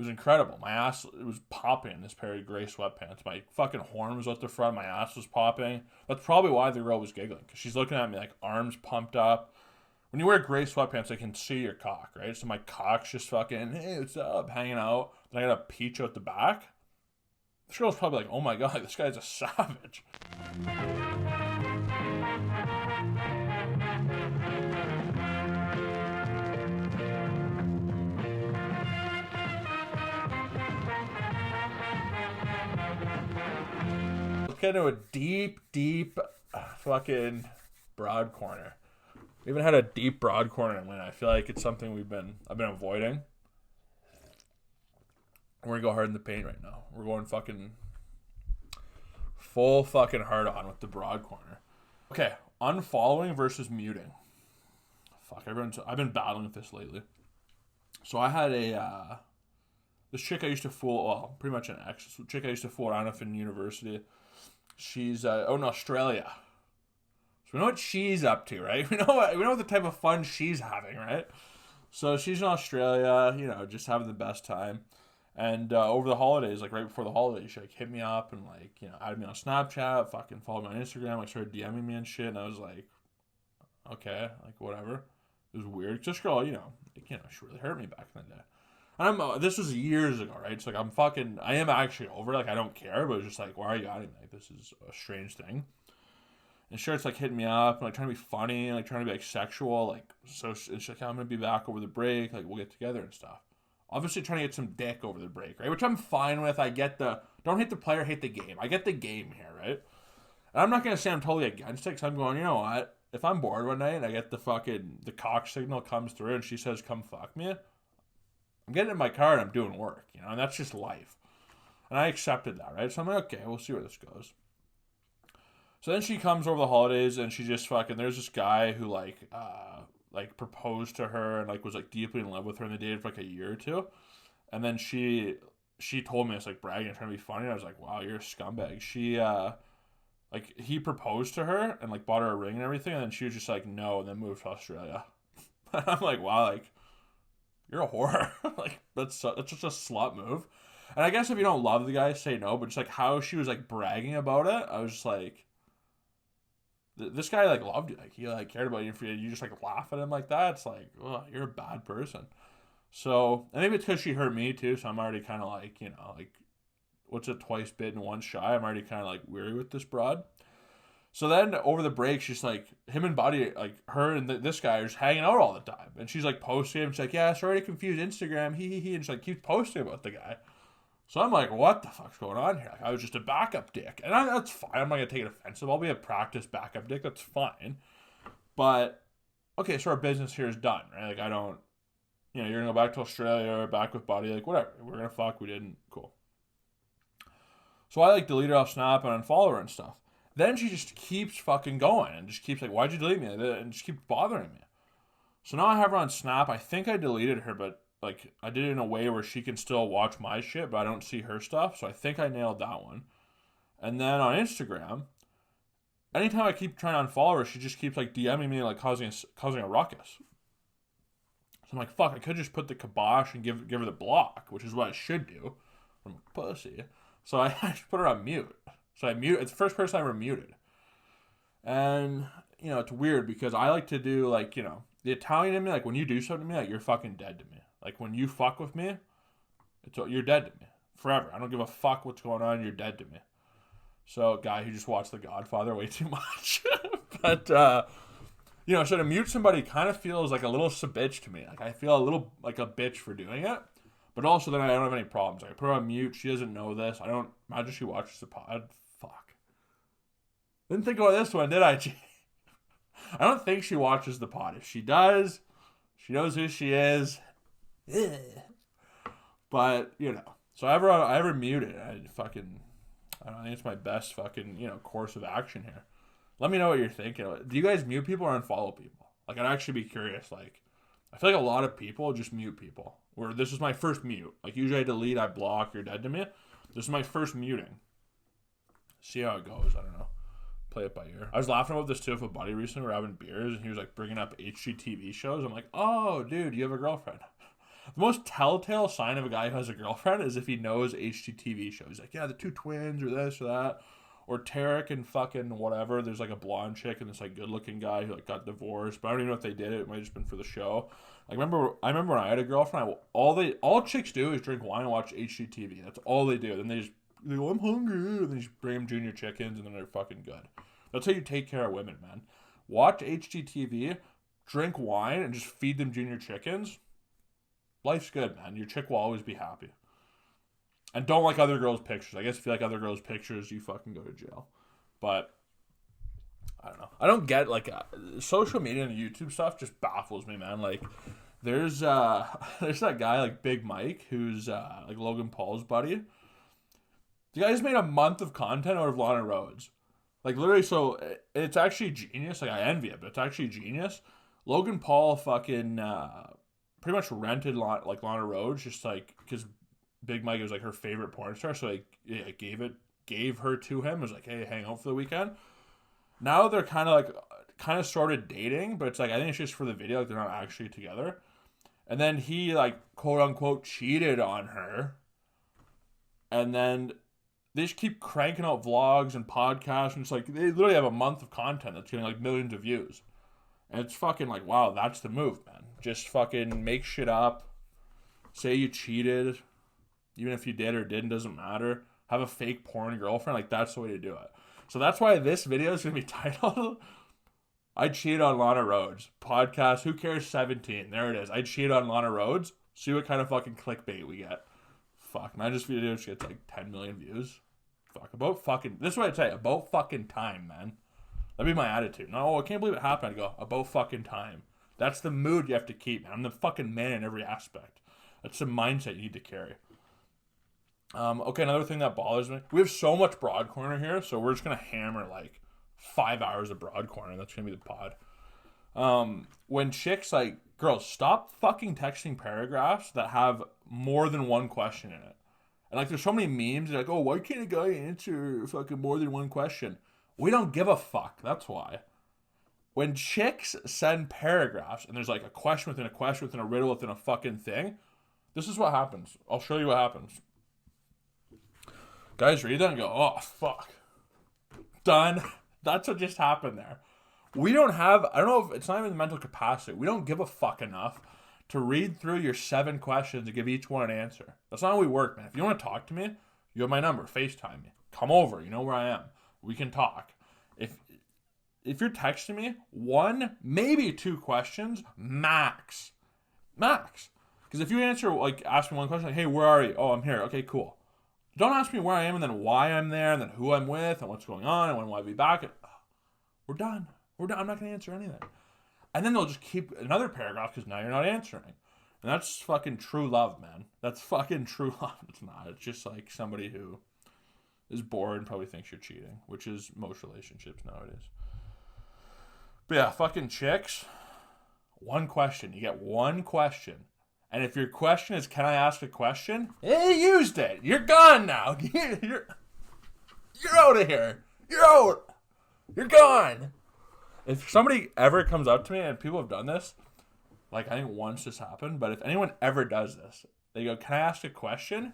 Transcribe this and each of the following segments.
was incredible. My ass, it was popping in this pair of gray sweatpants. My fucking horn was out the front. My ass was popping. That's probably why the girl was giggling, because she's looking at me like arms pumped up. When you wear gray sweatpants, I can see your cock, right? So my cock's just fucking, hey, what's up, hanging out. Then I got a peach out the back. This girl's probably like, oh my god, this guy's a savage. Let's get into a deep fucking broad corner. We haven't had a deep broad corner in a minute. I feel like it's something I've been avoiding. We're gonna go hard in the paint right now. We're going fucking full fucking hard on with the broad corner. Okay, unfollowing versus muting. Fuck, I've been battling with this lately. So I had this chick I used to fool, well, pretty much an ex. This chick I used to fool around with in university. She's out in Australia. So we know what she's up to, right? We know what the type of fun she's having, right? So she's in Australia, just having the best time. And over the holidays, like right before the holidays, she like hit me up and like, added me on Snapchat, fucking followed me on Instagram, like started DMing me and shit. And I was like, okay, like whatever. It was weird. This girl, she really hurt me back in the day. And this was years ago, right? It's like I am actually over. Like I don't care, but it's just like, why are you adding me? Like this is a strange thing. And sure, it's like hitting me up and like trying to be funny and like trying to be like sexual. Like so, it's like I'm gonna be back over the break. Like we'll get together and stuff. Obviously trying to get some dick over the break, right? Which I'm fine with. I get don't hate the player, hate the game. I get the game here, right? And I'm not going to say I'm totally against it, because I'm going, you know what? If I'm bored one night and I get the cock signal comes through and she says, come fuck me, I'm getting in my car and I'm doing work, and that's just life. And I accepted that, right? So I'm like, okay, we'll see where this goes. So then she comes over the holidays and she just fucking, there's this guy who like proposed to her and like was like deeply in love with her, and they dated for like a year or two. And then she told me, it's like bragging and trying to be funny. And I was like, wow, you're a scumbag. She like he proposed to her and like bought her a ring and everything, and then she was just like no, and then moved to Australia. And I'm like, wow, like you're a whore. Like that's just a slut move. And I guess if you don't love the guy, say no. But just like how she was like bragging about it, I was just like, this guy like loved you, like he like cared about you. For you just like laugh at him like that, it's like, oh, you're a bad person. So, and maybe it's because she hurt me too. So I'm already kind of like, like what's it, twice bitten, once shy. I'm already kind of like weary with this broad. So then over the break, she's like, him and Buddy, like her and this guy are just hanging out all the time, and she's like posting him. She's like, yeah, sorry to confuse Instagram, he, and she like keeps posting about the guy. So I'm like, what the fuck's going on here? Like, I was just a backup dick. And that's fine. I'm not going to take it offensive. I'll be a practice backup dick. That's fine. But, okay, so our business here is done, right? Like, I don't, you're going to go back to Australia or back with Buddy. Like, whatever. We're going to fuck. We didn't. Cool. So I, like, delete her off Snap and unfollow her and stuff. Then she just keeps fucking going and just keeps like, why'd you delete me? And just keeps bothering me. So now I have her on Snap. I think I deleted her, but like I did it in a way where she can still watch my shit, but I don't see her stuff. So I think I nailed that one. And then on Instagram, anytime I keep trying to unfollow her, she just keeps like DMing me, like causing a ruckus. So I'm like, fuck, I could just put the kibosh and give her the block, which is what I should do. I'm a pussy. So I just put her on mute. So it's the first person I ever muted. And, it's weird because I like to do like, the Italian in me, like when you do something to me, like you're fucking dead to me. Like when you fuck with me, you're dead to me. Forever. I don't give a fuck what's going on, you're dead to me. So guy who just watched The Godfather way too much. But, so to mute somebody kind of feels like a little bitch to me. Like I feel a little like a bitch for doing it. But also then I don't have any problems. Like I put her on mute. She doesn't know this. I don't imagine she watches the pod. Fuck. Didn't think about this one, did I? I don't think she watches the pod. If she does, she knows who she is. But, so I ever muted. I don't know, I think it's my best fucking, course of action here. Let me know what you're thinking. Do you guys mute people or unfollow people? Like, I'd actually be curious. Like, I feel like a lot of people just mute people. Where this is my first mute. Like, usually I delete, I block, you're dead to me. This is my first muting. See how it goes. I don't know. Play it by ear. I was laughing about this too with a buddy recently. We're having beers and he was like bringing up HGTV shows. I'm like, oh, dude, you have a girlfriend. The most telltale sign of a guy who has a girlfriend is if he knows HGTV shows. He's like, yeah, the two twins or this or that. Or Tarek and fucking whatever. There's like a blonde chick and this like good looking guy who like got divorced. But I don't even know if they did it. It might have just been for the show. I remember when I had a girlfriend, all chicks do is drink wine and watch HGTV. That's all they do. Then they go, I'm hungry. And then you just bring them junior chickens and then they're fucking good. That's how you take care of women, man. Watch HGTV, drink wine, and just feed them junior chickens. Life's good, man. Your chick will always be happy. And don't like other girls' pictures. I guess if you like other girls' pictures, you fucking go to jail. But I don't know. I don't get like social media and YouTube stuff just baffles me, man. Like there's that guy like Big Mike who's like Logan Paul's buddy. The guy's made a month of content out of Lana Rhoades. Like literally, so it's actually genius. Like I envy it, but it's actually genius. Logan Paul fucking pretty much rented Lana Rhoades just like because Big Mike was like her favorite porn star, so like yeah, gave her to him. It was like, hey, hang out for the weekend. Now they're kind of started dating, but it's like I think it's just for the video, like they're not actually together. And then he like quote unquote cheated on her, and then they just keep cranking out vlogs and podcasts, and it's like they literally have a month of content that's getting like millions of views, and it's fucking like wow, that's the move, man. Just fucking make shit up, say you cheated. Even if you did or didn't, doesn't matter. Have a fake porn girlfriend. Like, that's the way to do it. So that's why this video is going to be titled, I Cheated on Lana Rhoades. Podcast, Who Cares 17. There it is. I Cheated on Lana Rhoades. See what kind of fucking clickbait we get. Fuck, man, this video just gets like 10 million views. Fuck, this is what I'd say. About fucking time, man. That'd be my attitude. No, I can't believe it happened. I go, about fucking time. That's the mood you have to keep, man. I'm the fucking man in every aspect. That's the mindset you need to carry. Okay, another thing that bothers me. We have so much broad corner here, so we're just going to hammer like 5 hours of broad corner. That's going to be the pod. When chicks, like, girls, stop fucking texting paragraphs that have more than one question in it. And like, there's so many memes, like, oh, why can't a guy answer fucking more than one question? We don't give a fuck. That's why. When chicks send paragraphs and there's like a question within a question within a riddle within a fucking thing, this is what happens. I'll show you what happens. Guys read that and go, oh, fuck. Done. That's what just happened there. We don't have, I don't know if it's not even the mental capacity. We don't give a fuck enough to read through your 7 questions and give each one an answer. That's not how we work, man. If you want to talk to me, you have my number. FaceTime me. Come over. You know where I am. We can talk. If you're texting me, 1, maybe 2 questions, max. Max. Because if you answer, like, ask me one question, like, hey, where are you? Oh, I'm here. Okay, cool. Don't ask me where I am and then why I'm there and then who I'm with and what's going on and when will I be back. We're done. I'm not going to answer anything. And then they'll just keep another paragraph because now you're not answering. And that's fucking true love, man. That's fucking true love. It's not. It's just like somebody who is bored and probably thinks you're cheating, which is most relationships nowadays. But yeah, fucking chicks. 1 question. You get 1 question. And if your question is, can I ask a question? You used it. You're gone now. You're out of here. You're out. You're gone. If somebody ever comes up to me, and people have done this, like I think once this happened, but if anyone ever does this, they go, can I ask a question?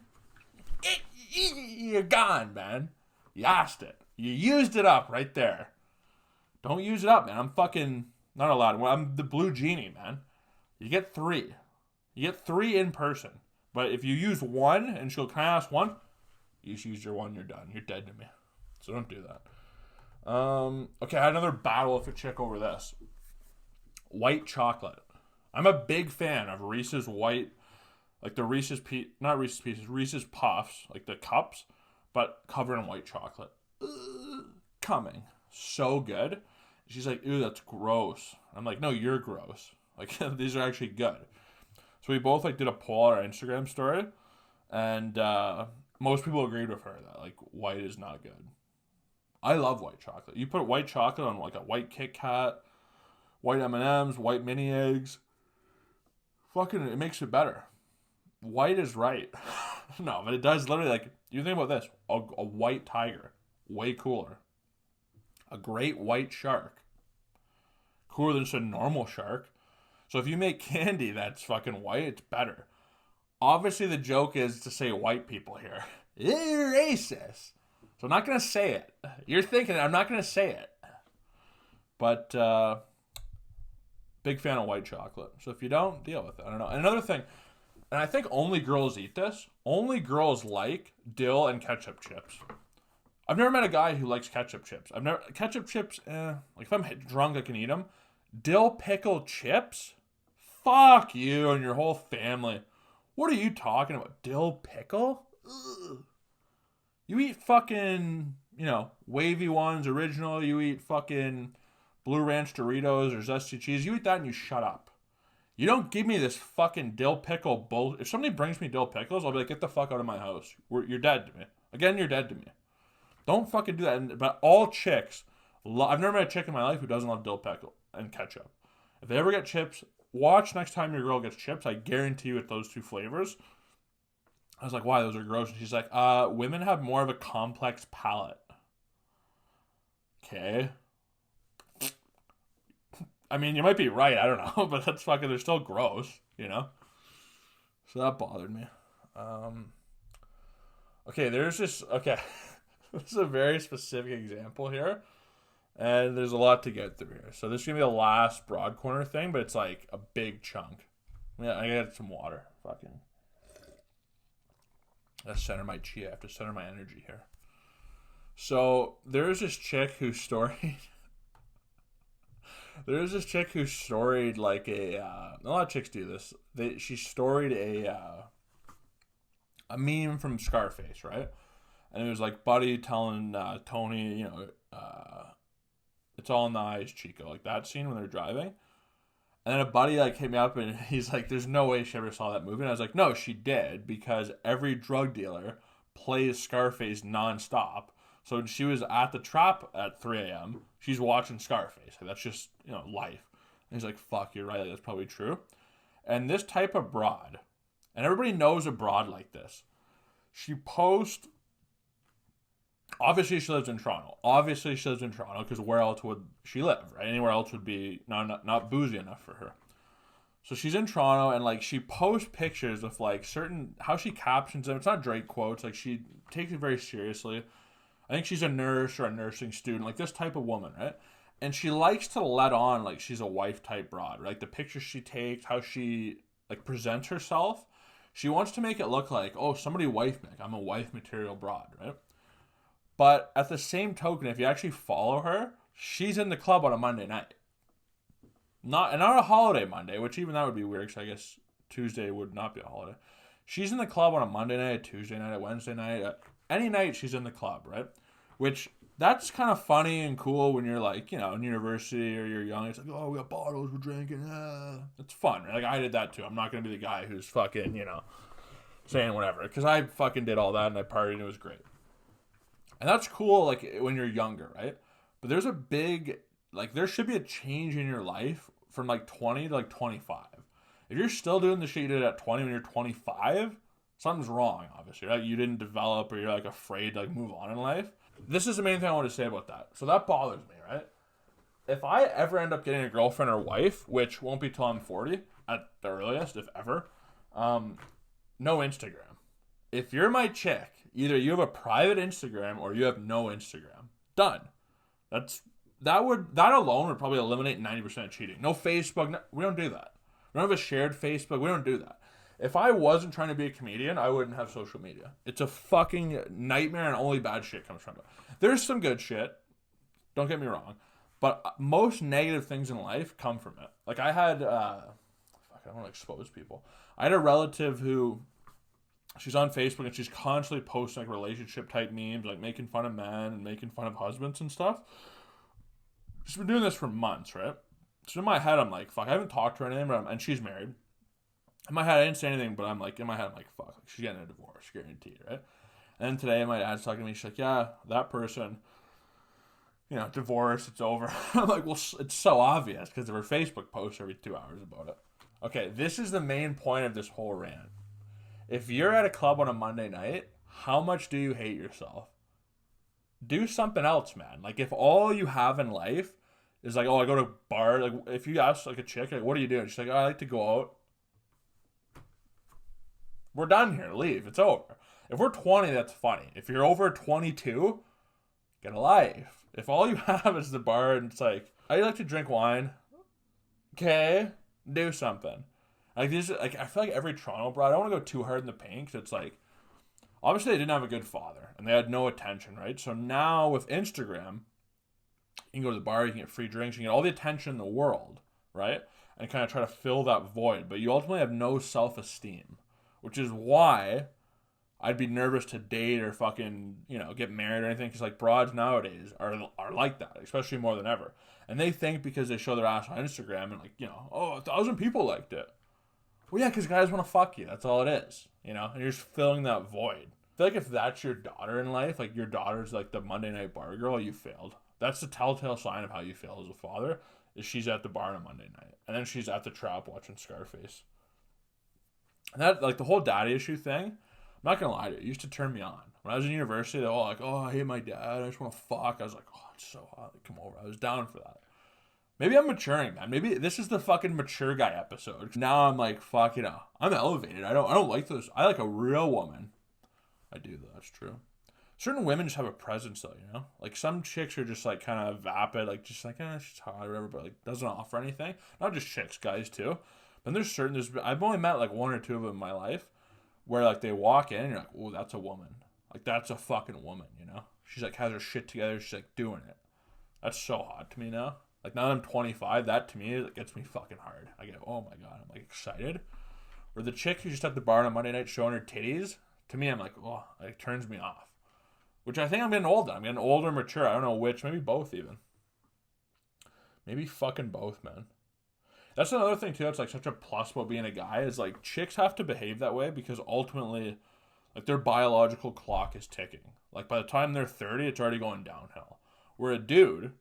You're gone, man. You asked it. You used it up right there. Don't use it up, man. I'm fucking not allowed. I'm the blue genie, man. You get 3. You get 3 in person. But if you use 1 and she'll, can I ask 1? You just use your 1, you're done. You're dead to me. So don't do that. Okay, I had another battle with a chick over this. White chocolate. I'm a big fan of Reese's white, like the Reese's, not Reese's Pieces, Reese's Puffs, like the cups, but covered in white chocolate. Coming. So good. She's like, ew, that's gross. I'm like, no, you're gross. Like, these are actually good. So we both like did a poll on our Instagram story, and most people agreed with her that like white is not good. I love white chocolate. You put white chocolate on like a white Kit Kat, white M&Ms, white mini eggs. Fucking, it makes it better. White is right. No, but it does literally like, you think about this, a white tiger, way cooler. A great white shark, cooler than just a normal shark. So if you make candy that's fucking white, it's better. Obviously, the joke is to say white people here. You're racist. So I'm not going to say it. You're thinking I'm not going to say it. But big fan of white chocolate. So if you don't, deal with it. I don't know. And another thing, and I think only girls eat this. Only girls like dill and ketchup chips. I've never met a guy who likes ketchup chips. Ketchup chips. Like if I'm drunk, I can eat them. Dill pickle chips. Fuck you and your whole family. What are you talking about? Dill pickle? Ugh. You eat fucking, wavy ones, original. You eat fucking Blue Ranch Doritos or Zesty Cheese. You eat that and you shut up. You don't give me this fucking dill pickle bull. If somebody brings me dill pickles, I'll be like, get the fuck out of my house. You're dead to me. Again, you're dead to me. Don't fucking do that. But all chicks, I've never met a chick in my life who doesn't love dill pickle and ketchup. If they ever get chips, watch next time your girl gets chips. I guarantee you it's those two flavors. I was like, why? Those are gross. And she's like, women have more of a complex palate. Okay. I mean, you might be right. I don't know. But that's fucking, they're still gross, So that bothered me. Okay, there's this, okay. This is a very specific example here. And there's a lot to get through here. So this is going to be the last broad corner thing, but it's like a big chunk. Yeah, I got some water. Fucking. I have to center my chi. I have to center my energy here. So there's this chick who storied. There's this chick who storied like a lot of chicks do this. She storied a meme from Scarface, right? And it was like Buddy telling Tony, it's all in the eyes, Chico. Like that scene when they're driving. And then a buddy like hit me up and he's like, there's no way she ever saw that movie. And I was like, no, she did, because every drug dealer plays Scarface nonstop. So when she was at the trap at 3 a.m., she's watching Scarface. Like, that's just, life. And he's like, fuck, you're right. Like, that's probably true. And this type of broad, and everybody knows a broad like this, she posts. Obviously, she lives in Toronto. Because where else would she live, right? Anywhere else would be not boozy enough for her. So she's in Toronto, and, like, she posts pictures of, like, how she captions them. It's not Drake quotes. Like, she takes it very seriously. I think she's a nurse or a nursing student, like this type of woman, right? And she likes to let on, like, she's a wife type broad, right? The pictures she takes, how she, like, presents herself. She wants to make it look like, oh, somebody wife me. Like, I'm a wife material broad, right? But at the same token, if you actually follow her, she's in the club on a Monday night. Not a holiday Monday, which even that would be weird, because I guess Tuesday would not be a holiday. She's in the club on a Monday night, a Tuesday night, a Wednesday night. Any night she's in the club, right? Which, that's kind of funny and cool when you're like, in university or you're young. It's like, oh, we got bottles, we're drinking. It's fun, right? Like, I did that too. I'm not going to be the guy who's fucking, saying whatever. Because I fucking did all that and I partied and it was great. And that's cool, like, when you're younger, right? But there's a big, like, there should be a change in your life from, like, 20 to, like, 25. If you're still doing the shit you did at 20 when you're 25, something's wrong, obviously, right? You didn't develop, or you're, like, afraid to, like, move on in life. This is the main thing I want to say about that. So that bothers me, right? If I ever end up getting a girlfriend or wife, which won't be till I'm 40, at the earliest, if ever, no Instagram. If you're my chick, either you have a private Instagram or you have no Instagram. Done. That alone would probably eliminate 90% of cheating. No Facebook. We don't do that. We don't have a shared Facebook. We don't do that. If I wasn't trying to be a comedian, I wouldn't have social media. It's a fucking nightmare, and only bad shit comes from it. There's some good shit. Don't get me wrong. But most negative things in life come from it. Like, I had, I don't want to expose people. I had a relative who, she's on Facebook and she's constantly posting, like, relationship type memes, like making fun of men and making fun of husbands and stuff. She's been doing this for months, right? So in my head, I'm like, fuck, I haven't talked to her or anything, and she's married. In my head, I didn't say anything, but I'm like, in my head, I'm like, fuck, like, she's getting a divorce, guaranteed, right? And then today, my dad's talking to me, she's like, yeah, that person, divorce, it's over. I'm like, well, it's so obvious, because of her Facebook posts every 2 hours about it. Okay, this is the main point of this whole rant. If you're at a club on a Monday night, how much do you hate yourself? Do something else, man. Like, if all you have in life is like, oh, I go to bar, like, if you ask, like, a chick, like, what are you doing? She's like, oh, I like to go out. We're done here. Leave. It's over. If we're 20, that's funny. If you're over 22, get a life. If all you have is the bar and it's like, I like to drink wine. Okay, do something. Like these, like I feel like every Toronto broad, I don't want to go too hard in the paint because it's like, obviously they didn't have a good father and they had no attention, right? So now with Instagram, you can go to the bar, you can get free drinks, you can get all the attention in the world, right? And kind of try to fill that void, but you ultimately have no self-esteem, which is why I'd be nervous to date or fucking, get married or anything, because like broads nowadays are like that, especially more than ever. And they think because they show their ass on Instagram and like, 1,000 people liked it. Well, yeah, because guys want to fuck you. That's all it is, and you're just filling that void. I feel like if that's your daughter in life, like your daughter's like the Monday night bar girl, you failed. That's the telltale sign of how you fail as a father, is she's at the bar on a Monday night. And then she's at the trap watching Scarface. And that, like the whole daddy issue thing, I'm not going to lie to you, it used to turn me on. When I was in university, they're all like, oh, I hate my dad, I just want to fuck. I was like, oh, it's so hot, like, come over. I was down for that. Maybe I'm maturing, man. Maybe this is the fucking mature guy episode. Now I'm like, fuck, I'm elevated. I don't like those. I like a real woman. I do, though. That's true. Certain women just have a presence, though, Like, some chicks are just, like, kind of vapid, like, just like, she's hot or whatever, but, like, doesn't offer anything. Not just chicks, guys, too. But I've only met, like, one or two of them in my life where, like, they walk in and you're like, oh, that's a woman. Like, that's a fucking woman, She's, like, has her shit together. She's, like, doing it. That's so hot to me now. Like, now that I'm 25, that, to me, it gets me fucking hard. I get, oh, my God. I'm, like, excited. Or the chick who's just at the bar on a Monday night showing her titties, to me, I'm like, oh, it turns me off. Which I think I'm getting older. I'm getting older, mature. I don't know which. Maybe both, even. Maybe fucking both, man. That's another thing, too. That's, like, such a plus about being a guy is, like, chicks have to behave that way because ultimately, like, their biological clock is ticking. Like, by the time they're 30, it's already going downhill. Where a dude,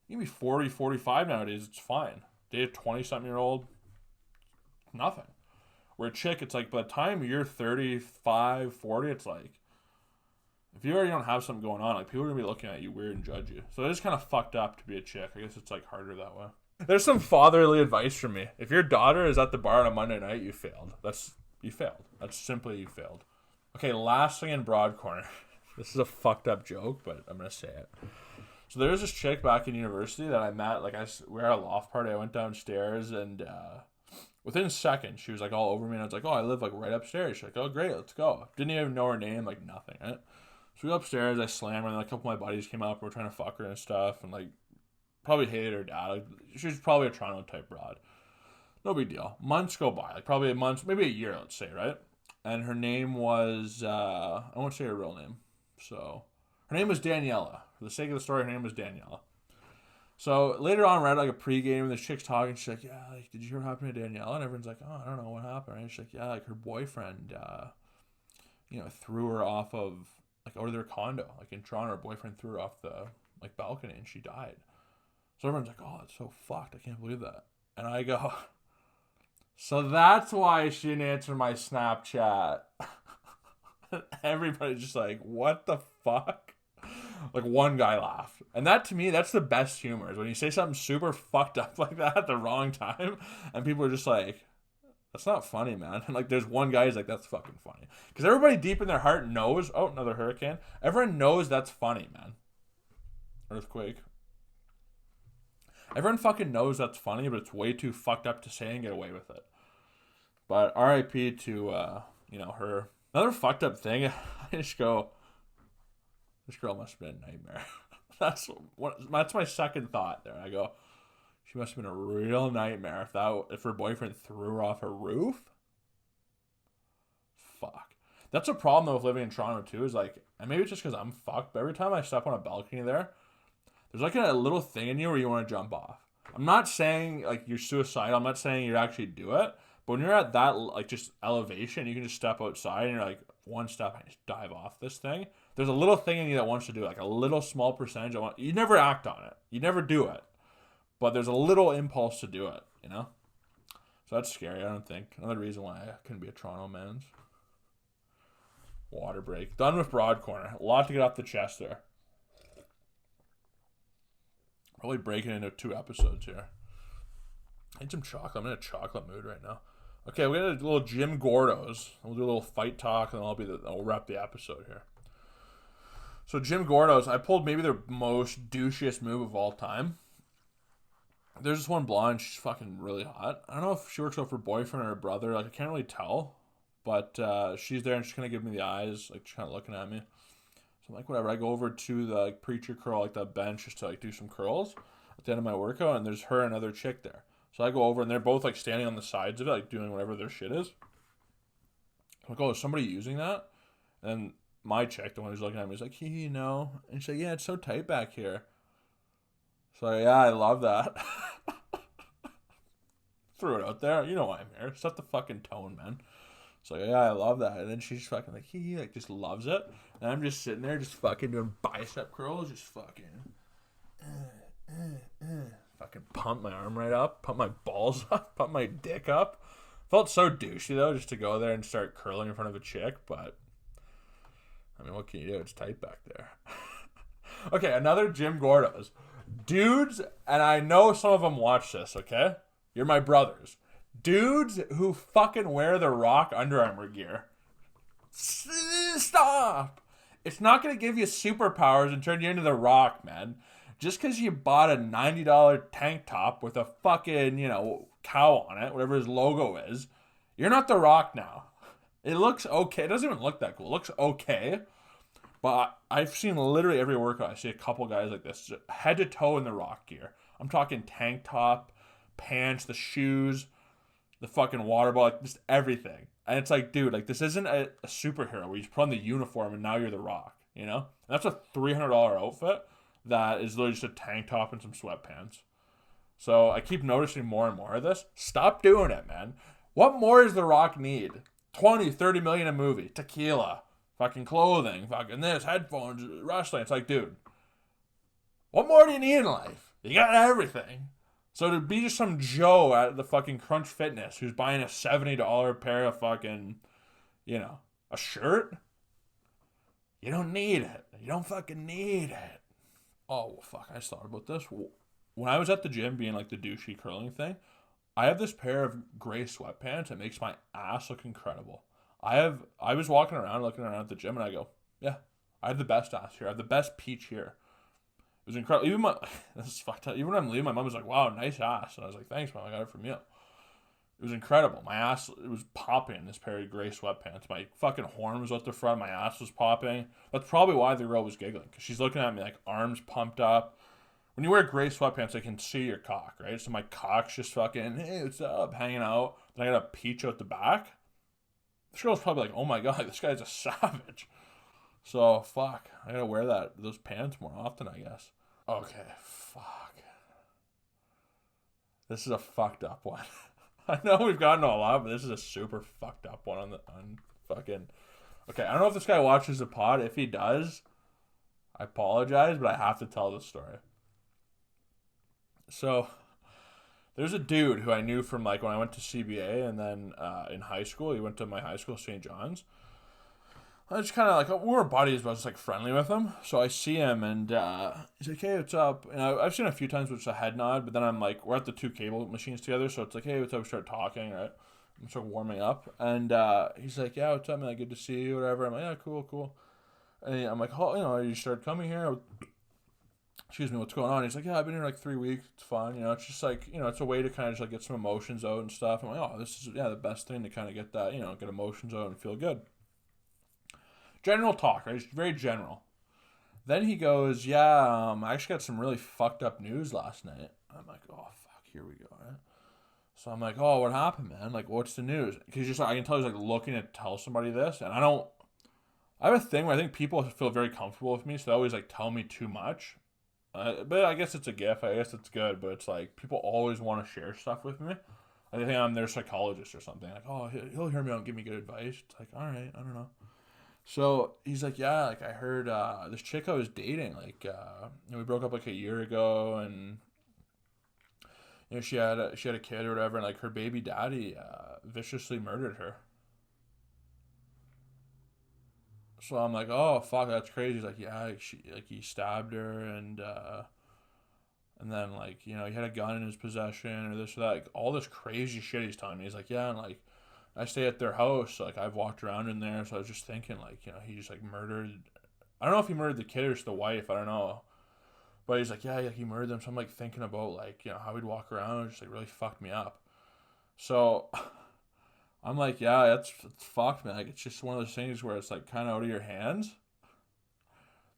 you can be 40, 45 nowadays, it's fine. Date a 20-something-year-old, nothing. Where a chick, it's like, by the time you're 35, 40, it's like, if you already don't have something going on, like, people are going to be looking at you weird and judge you. So it is kind of fucked up to be a chick. I guess it's, like, harder that way. There's some fatherly advice from me. If your daughter is at the bar on a Monday night, you failed. You failed. That's simply you failed. Okay, last thing in Broad Corner. This is a fucked up joke, but I'm going to say it. So there was this chick back in university that I met. Like, we were at a loft party. I went downstairs, and within seconds, she was, like, all over me. And I was like, oh, I live, like, right upstairs. She's like, oh, great, let's go. Didn't even know her name, like, nothing, right? So we go upstairs, I slammed her, and like, a couple of my buddies came up, we were trying to fuck her and stuff, and like, probably hated her dad. Like, she was probably a Toronto type broad. No big deal. Months go by, like probably a month, maybe a year, let's say, right? And her name was, I won't say her real name. So, her name was Daniela. For the sake of the story, her name was Daniela. So, later on, we're at like a pregame, and this chick's talking, she's like, yeah, like, did you hear what happened to Daniela? And everyone's like, oh, I don't know what happened, right? She's like, yeah, like, her boyfriend, threw her off of, like, out of their condo, like in Toronto. Her boyfriend threw her off the, like, balcony and she died. So everyone's like, oh, that's so fucked. I can't believe that. And I go, so that's why she didn't answer my Snapchat. Everybody's just like, what the fuck? Like, one guy laughed. And that, to me, that's the best humor, is when you say something super fucked up like that at the wrong time, and people are just like, that's not funny, man. And like, there's one guy who's like, that's fucking funny. Because everybody deep in their heart knows, oh, another hurricane. Everyone knows that's funny, man. Earthquake. Everyone fucking knows that's funny, but it's way too fucked up to say and get away with it. But RIP to, her. Another fucked up thing, I just go, this girl must have been a nightmare. That's my second thought there. I go, she must have been a real nightmare if her boyfriend threw her off her roof. Fuck. That's a problem though with living in Toronto too, is like, and maybe it's just because I'm fucked, but every time I step on a balcony there's like a little thing in you where you want to jump off. I'm not saying like you're suicidal. I'm not saying you actually do it. But when you're at that like just elevation, you can just step outside and you're like, one step, I just dive off this thing. There's a little thing in you that wants to do it, like a little small percentage. You never act on it. You never do it. But there's a little impulse to do it, So that's scary, I don't think. Another reason why I couldn't be a Toronto man. Water break. Done with Broad Corner. A lot to get off the chest there. Probably breaking into 2 episodes here. I need some chocolate. I'm in a chocolate mood right now. Okay, we got a little Jim Gordos. We'll do a little fight talk, and then I'll wrap the episode here. So Jim Gordos, I pulled maybe the most douchiest move of all time. There's this one blonde, she's fucking really hot. I don't know if she works out for her boyfriend or her brother. Like, I can't really tell. But she's there and she's kind of giving me the eyes. Like, she's kind of looking at me. So I'm like, whatever. I go over to the like, preacher curl, like that bench, just to like do some curls at the end of my workout. And there's her and another chick there. So I go over and they're both like standing on the sides of it, like doing whatever their shit is. I'm like, oh, is somebody using that? And my chick, the one who's looking at me, is like, no. And she's like, yeah, it's so tight back here. So yeah, I love that. Threw it out there. You know why I'm here. Set the fucking tone, man. So yeah, I love that. And then she's fucking like, like just loves it. And I'm just sitting there, just fucking doing bicep curls, just fucking, fucking pump my arm right up, pump my balls up, pump my dick up. Felt so douchey though, just to go there and start curling in front of a chick. But I mean, what can you do? It's tight back there. Okay, another Jim Gordos. Dudes, and I know some of them watch this, okay? You're my brothers. Dudes who fucking wear the Rock Under Armour gear. Stop! It's not going to give you superpowers and turn you into the Rock, man. Just because you bought a $90 tank top with a fucking, cow on it, whatever his logo is, you're not the Rock now. It looks okay. It doesn't even look that cool. It looks okay. But I've seen literally every workout. I see a couple guys like this, head to toe in the Rock gear. I'm talking tank top, pants, the shoes, the fucking water bottle, like just everything. And it's like, dude, like this isn't a superhero where you just put on the uniform and now you're the Rock, And that's a $300 outfit that is literally just a tank top and some sweatpants. So I keep noticing more and more of this. Stop doing it, man. What more does the Rock need? 20, 30 million a movie, tequila, fucking clothing, fucking this, headphones, wrestling. It's like, dude, what more do you need in life? You got everything. So to be just some Joe at the fucking Crunch Fitness who's buying a $70 pair of fucking, a shirt, you don't need it. You don't fucking need it. Oh, fuck, I just thought about this. When I was at the gym being like the douchey curling thing, I have this pair of gray sweatpants that makes my ass look incredible. I was walking around, looking around at the gym, and I go, yeah, I have the best ass here. I have the best peach here. It was incredible. This is fucked up. Even when I'm leaving, my mom was like, wow, nice ass. And I was like, thanks, Mom. I got it from you. It was incredible. My ass, it was popping in this pair of gray sweatpants. My fucking horn was out the front. My ass was popping. That's probably why the girl was giggling. Because she's looking at me like arms pumped up. When you wear gray sweatpants, I can see your cock, right? So my cock's just fucking, hey, what's up, hanging out. Then I got a peach out the back. This girl's probably like, oh my God, this guy's a savage. So, fuck. I gotta wear those pants more often, I guess. Okay, fuck. This is a fucked up one. I know we've gotten a lot, but this is a super fucked up one on fucking... Okay, I don't know if this guy watches the pod. If he does, I apologize, but I have to tell this story. So, there's a dude who I knew from like when I went to CBA and then in high school. He went to my high school, St. John's. I was kind of like, we were buddies, but I was like friendly with him. So I see him and he's like, hey, what's up? And I've seen him a few times with just a head nod, but then I'm like, we're at the two cable machines together. So it's like, hey, what's up? We start talking, right? I'm sort of warming up. And he's like, yeah, what's up, man? Good to see you, whatever. I'm like, yeah, cool. And I'm like, oh, you started coming here? Excuse me, what's going on? He's like, yeah, I've been here like 3 weeks. It's fun. It's just like, it's a way to kind of just like get some emotions out and stuff. I'm like, oh, this is, the best thing to kind of get that, get emotions out and feel good. General talk, right? It's very general. Then he goes, yeah, I actually got some really fucked up news last night. I'm like, oh, fuck, here we go, right? So I'm like, oh, what happened, man? Like, what's the news? Because I can tell he's like looking to tell somebody this, and I have a thing where I think people feel very comfortable with me, so they always like tell me too much. But I guess it's a gift. I guess it's good, but it's like people always want to share stuff with me. I think I'm their psychologist or something. Like, oh, he'll hear me out and give me good advice. It's like, all right, I don't know. So he's like, yeah, like I heard this chick I was dating, like we broke up like a year ago, and she had a kid or whatever, and like her baby daddy viciously murdered her. So I'm like, oh fuck, that's crazy. He's like, yeah, he stabbed her, and then like he had a gun in his possession or this or that, like all this crazy shit he's telling me. He's like, yeah, and like I stay at their house. So, like, I've walked around in there, so I was just thinking, like, he just like murdered. I don't know if he murdered the kid or just the wife. I don't know. But he's like, yeah, he murdered them. So I'm like thinking about like, how he'd walk around. It just like really fucked me up. So I'm like, yeah, that's fucked, man. Like, it's just one of those things where it's like kind of out of your hands.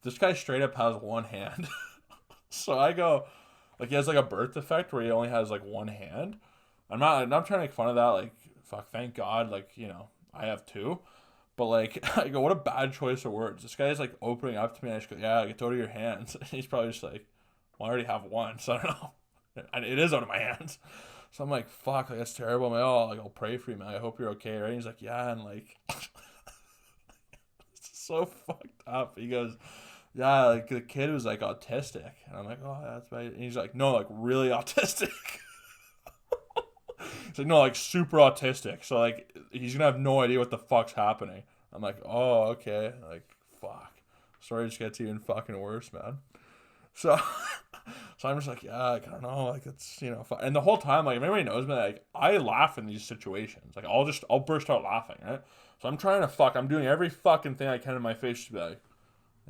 This guy straight up has one hand. So I go, like, he has like a birth defect where he only has like one hand. I'm not trying to make fun of that. Like, fuck, thank God, like, I have two. But like, I go, what a bad choice of words. This guy's like opening up to me, and I just go, yeah, like, it's out of your hands. And he's probably just like, well, I already have one, so I don't know. And it is out of my hands. So I'm like, fuck, like, that's terrible. I'm like, oh, like, I'll pray for you, man. I hope you're okay, right? And he's like, yeah, and like, it's so fucked up. He goes, yeah, like, the kid was like autistic. And I'm like, oh, that's right. And he's like, no, like, really autistic. He's like, no, like, super autistic. So, like, he's gonna have no idea what the fuck's happening. I'm like, oh, okay. Like, fuck. Story just gets even fucking worse, man. So, so I'm just like, yeah, like, I don't know. Like, it's, and the whole time, like, if anybody knows me, like, I laugh in these situations. Like, I'll burst out laughing, right? So I'm trying to I'm doing every fucking thing I can in my face to be like,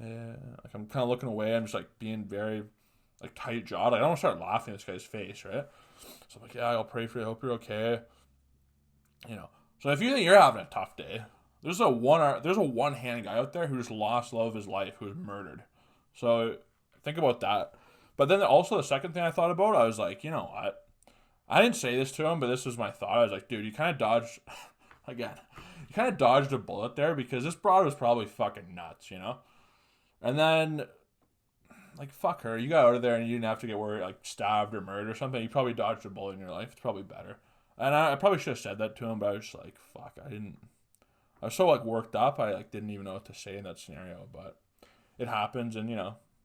yeah. Like, I'm kind of looking away. I'm just, like, being very, like, tight jawed. Like, I don't want to start laughing in this guy's face, right? So I'm like, yeah, I'll pray for you. I hope you're okay. So if you think you're having a tough day, there's a one-hand guy out there who just lost love of his life, who was murdered. So think about that. But then also the second thing I thought about, I was like, you know what? I didn't say this to him, but this was my thought. I was like, dude, you kind of dodged, again, you kind of dodged a bullet there, because this broad was probably fucking nuts, And then, like, fuck her. You got out of there and you didn't have to get worried, like, stabbed or murdered or something. You probably dodged a bullet in your life. It's probably better. And I probably should have said that to him, but I was just like, fuck, I was so, like, worked up, I, like, didn't even know what to say in that scenario, but it happens, and,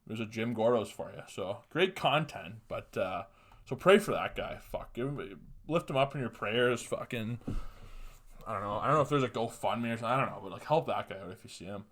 there's a Jim Gordos for you, so great content, but, so pray for that guy, fuck, lift him up in your prayers, fucking, I don't know if there's a GoFundMe or something, I don't know, but, like, help that guy out if you see him.